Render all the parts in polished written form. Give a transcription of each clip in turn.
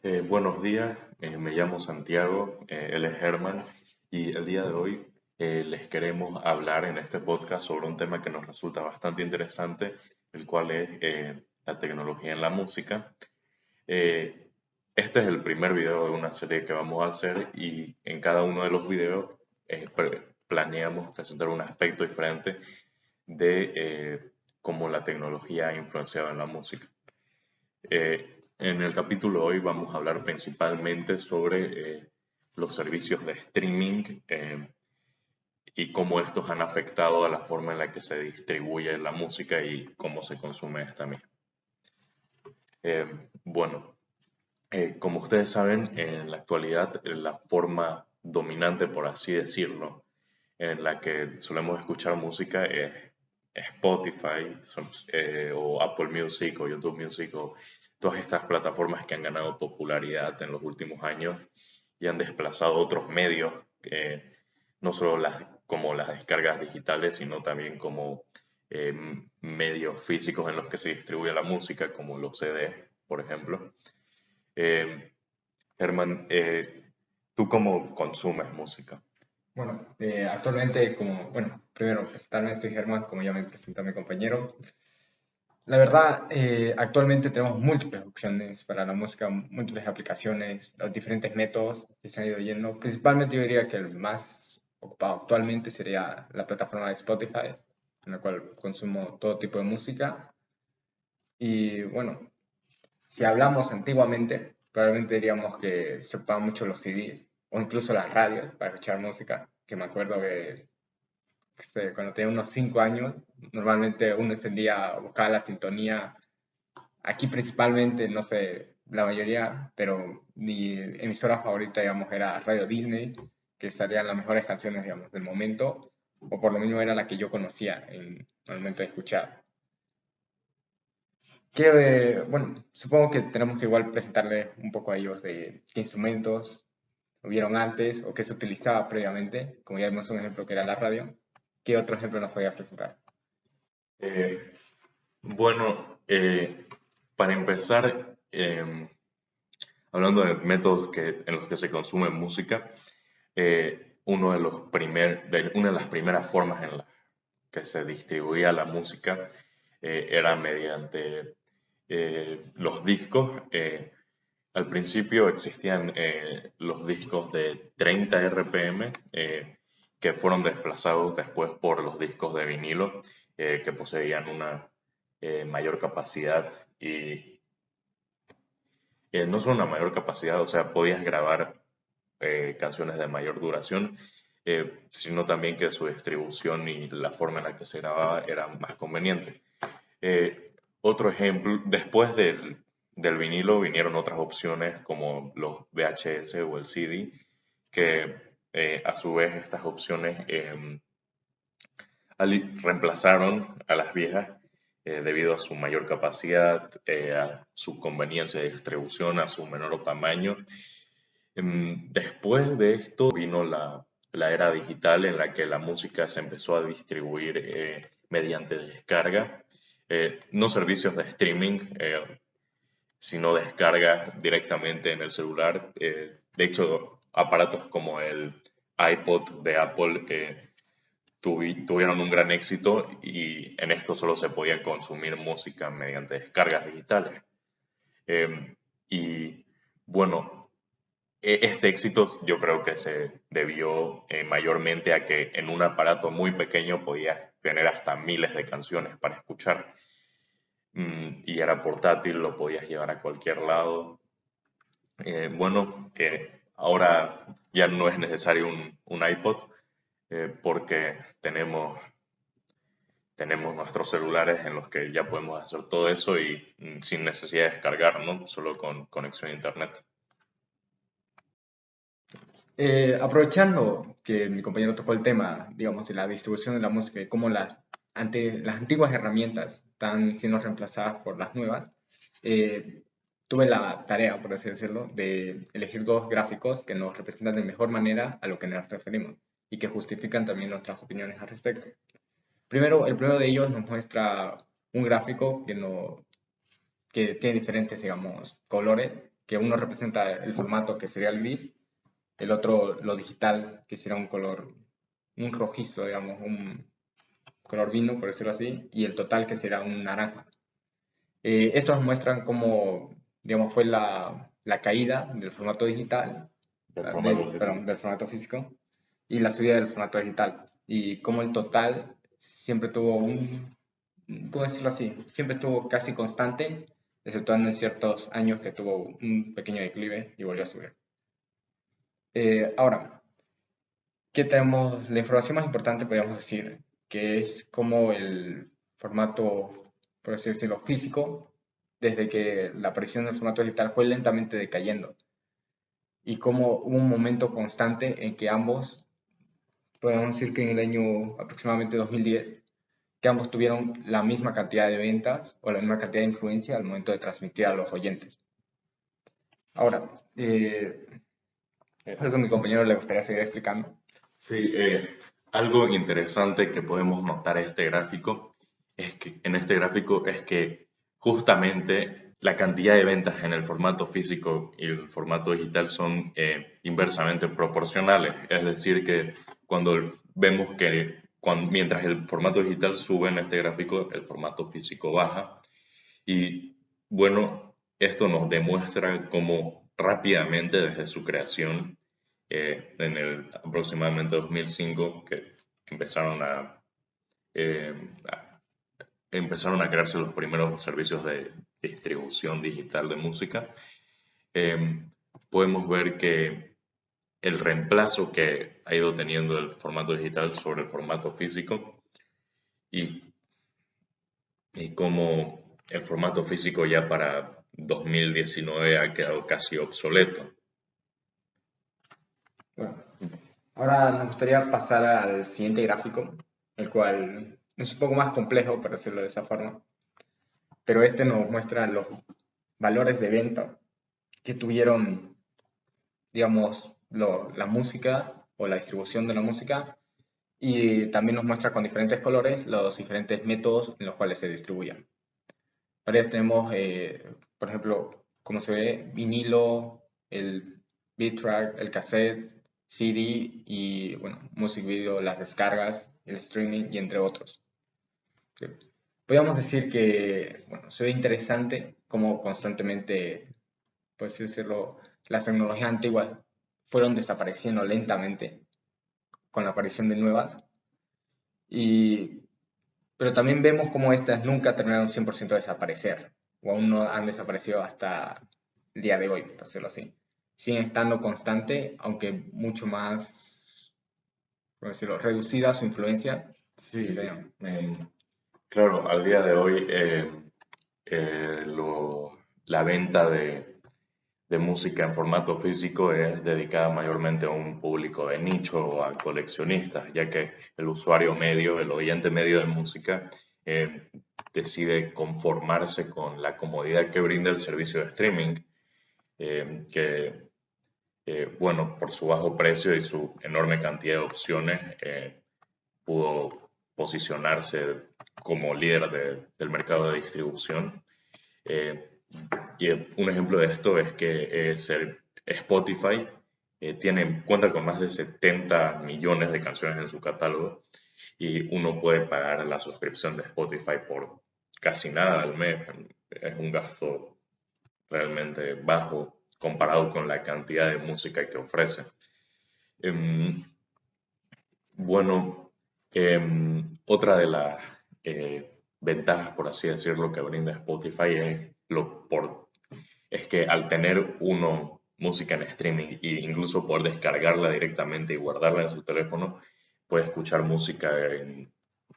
Buenos días, me llamo Santiago, él es Germán y el día de hoy les queremos hablar en este podcast sobre un tema que nos resulta bastante interesante, el cual es la tecnología en la música. Eh, este es el primer video de una serie que vamos a hacer y en cada uno de los videos planeamos presentar un aspecto diferente de cómo la tecnología ha influenciado en la música. En el capítulo de hoy vamos a hablar principalmente sobre los servicios de streaming y cómo estos han afectado a la forma en la que se distribuye la música y cómo se consume esta misma. Eh, bueno, como ustedes saben, en la actualidad la forma dominante, por así decirlo, en la que solemos escuchar música es Spotify o Apple Music o YouTube Music o todas estas plataformas que han ganado popularidad en los últimos años y han desplazado otros medios, no solo como las descargas digitales, sino también como eh, medios físicos en los que se distribuye la música, como los CDs, por ejemplo. Eh, Germán, ¿tú cómo consumes música? Bueno, actualmente primero presentarme, soy Germán, como ya me presentó mi compañero. La verdad, actualmente tenemos múltiples opciones para la música, múltiples aplicaciones, los diferentes métodos que se han ido yendo. Principalmente yo diría que el más ocupado actualmente sería la plataforma de Spotify, en la cual consumo todo tipo de música. Y bueno, si hablamos antiguamente, probablemente diríamos que se ocupaban mucho los CDs o incluso las radios para escuchar música, que me acuerdo que cuando tenía unos 5 años, normalmente uno encendía, buscaba la sintonía, aquí principalmente, no sé, la mayoría, pero mi emisora favorita, digamos, era Radio Disney, que salían las mejores canciones, digamos, del momento, o por lo menos era la que yo conocía en el momento de escuchar. Bueno, supongo que tenemos que igual presentarle un poco a ellos de qué instrumentos hubieron antes o qué se utilizaba previamente, como ya vimos un ejemplo que era la radio. ¿Qué otro ejemplo nos podía presentar? Eh, bueno, para empezar, hablando de métodos en los que se consume música, una de las primeras formas en las que se distribuía la música era mediante los discos. Al principio existían los discos de 30 RPM que fueron desplazados después por los discos de vinilo que poseían una mayor capacidad y no solo una mayor capacidad, o sea, podías grabar canciones de mayor duración, sino también que su distribución y la forma en la que se grababa era más conveniente. Otro ejemplo, del vinilo vinieron otras opciones como los VHS o el CD, que a su vez estas opciones reemplazaron a las viejas debido a su mayor capacidad, a su conveniencia de distribución, a su menor tamaño. Después de esto vino la era digital en la que la música se empezó a distribuir mediante descarga, no servicios de streaming, sino descargas directamente en el celular. De hecho, aparatos como el iPod de Apple tuvieron un gran éxito y en esto solo se podía consumir música mediante descargas digitales. Y bueno, este éxito yo creo que se debió mayormente a que en un aparato muy pequeño podías tener hasta miles de canciones para escuchar. Y era portátil, lo podías llevar a cualquier lado. Bueno, que ahora ya no es necesario un iPod porque tenemos nuestros celulares en los que ya podemos hacer todo eso y sin necesidad de descargar, ¿no? Solo con conexión a internet. Aprovechando que mi compañero tocó el tema, digamos, de la distribución de la música y cómo las antiguas herramientas están siendo reemplazadas por las nuevas, tuve la tarea, por así decirlo, de elegir dos gráficos que nos representan de mejor manera a lo que nos referimos y que justifican también nuestras opiniones al respecto. Primero, el primero de ellos nos muestra un gráfico que tiene diferentes, digamos, colores que uno representa el formato que sería el gris, el otro lo digital, que sería un color, un rojizo, digamos, un color vino, por decirlo así, y el total, que será un naranja. Estos muestran cómo, digamos, fue la caída del formato digital, del formato físico. perdón, del formato físico, y la subida del formato digital. Y cómo el total siempre tuvo ¿cómo decirlo así? Siempre estuvo casi constante, exceptuando en ciertos años que tuvo un pequeño declive y volvió a subir. Ahora, ¿qué tenemos? La información más importante, podríamos decir, que es cómo el formato, por así decirlo, físico, desde que la aparición del formato digital fue lentamente decayendo, y cómo hubo un momento constante en que ambos, podemos decir que en el año aproximadamente 2010, que ambos tuvieron la misma cantidad de ventas o la misma cantidad de influencia al momento de transmitir a los oyentes. Ahora, algo que a mi compañero le gustaría seguir explicando. Sí, algo interesante que podemos notar en este gráfico es que justamente la cantidad de ventas en el formato físico y el formato digital son inversamente proporcionales. Es decir, que cuando vemos que mientras el formato digital sube en este gráfico, el formato físico baja. Y bueno, esto nos demuestra cómo rápidamente desde su creación, en el aproximadamente 2005, que empezaron eh, a- empezaron a crearse los primeros servicios de distribución digital de música, eh, podemos ver que el reemplazo que ha ido teniendo el formato digital sobre el formato físico y y cómo el formato físico ya para 2019 ha quedado casi obsoleto. Bueno, ahora nos gustaría pasar al siguiente gráfico, el cual es un poco más complejo, por decirlo de esa forma, pero este nos muestra los valores de venta que tuvieron, digamos, la música o la distribución de la música, y también nos muestra con diferentes colores los diferentes métodos en los cuales se distribuyen. Para ello tenemos, por ejemplo, como se ve, vinilo, el beat track, el cassette, CD y, bueno, music video, las descargas, el streaming y entre otros. Sí. Podríamos decir que, bueno, se ve interesante cómo constantemente, pues decirlo, las tecnologías antiguas fueron desapareciendo lentamente con la aparición de nuevas, y, pero también vemos cómo estas nunca terminaron 100% de desaparecer, o aún no han desaparecido hasta el día de hoy, por decirlo así. Siguen estando constante, aunque mucho más, por decirlo, reducida su influencia. Sí, Pero, claro, al día de hoy la venta de música en formato físico es dedicada mayormente a un público de nicho o a coleccionistas, ya que el usuario medio, el oyente medio de música, eh, decide conformarse con la comodidad que brinda el servicio de streaming, que, bueno, por su bajo precio y su enorme cantidad de opciones, pudo posicionarse como líder del mercado de distribución. Eh, y un ejemplo de esto es que Spotify cuenta con más de 70 millones de canciones en su catálogo, y uno puede pagar la suscripción de Spotify por casi nada al mes. Es un gasto realmente bajo comparado con la cantidad de música que ofrece. Em, bueno, otra de las ventajas, por así decirlo, que brinda Spotify es que al tener uno música en streaming e incluso poder descargarla directamente y guardarla en su teléfono, puede escuchar música en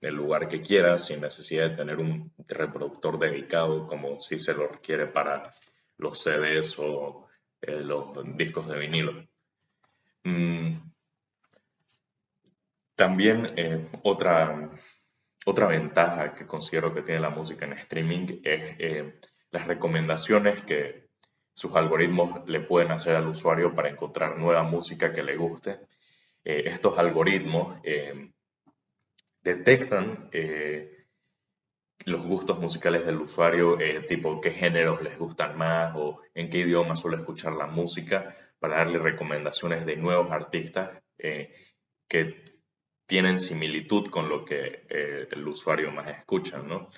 el lugar que quiera sin necesidad de tener un reproductor dedicado como si se lo requiere para los CDs o los discos de vinilo. Mm, También otra ventaja que considero que tiene la música en streaming es las recomendaciones que sus algoritmos le pueden hacer al usuario para encontrar nueva música que le guste. Estos algoritmos detectan los gustos musicales del usuario, tipo qué géneros les gustan más o en qué idioma suele escuchar la música, para darle recomendaciones de nuevos artistas que tienen similitud con lo que el usuario más escucha, ¿no?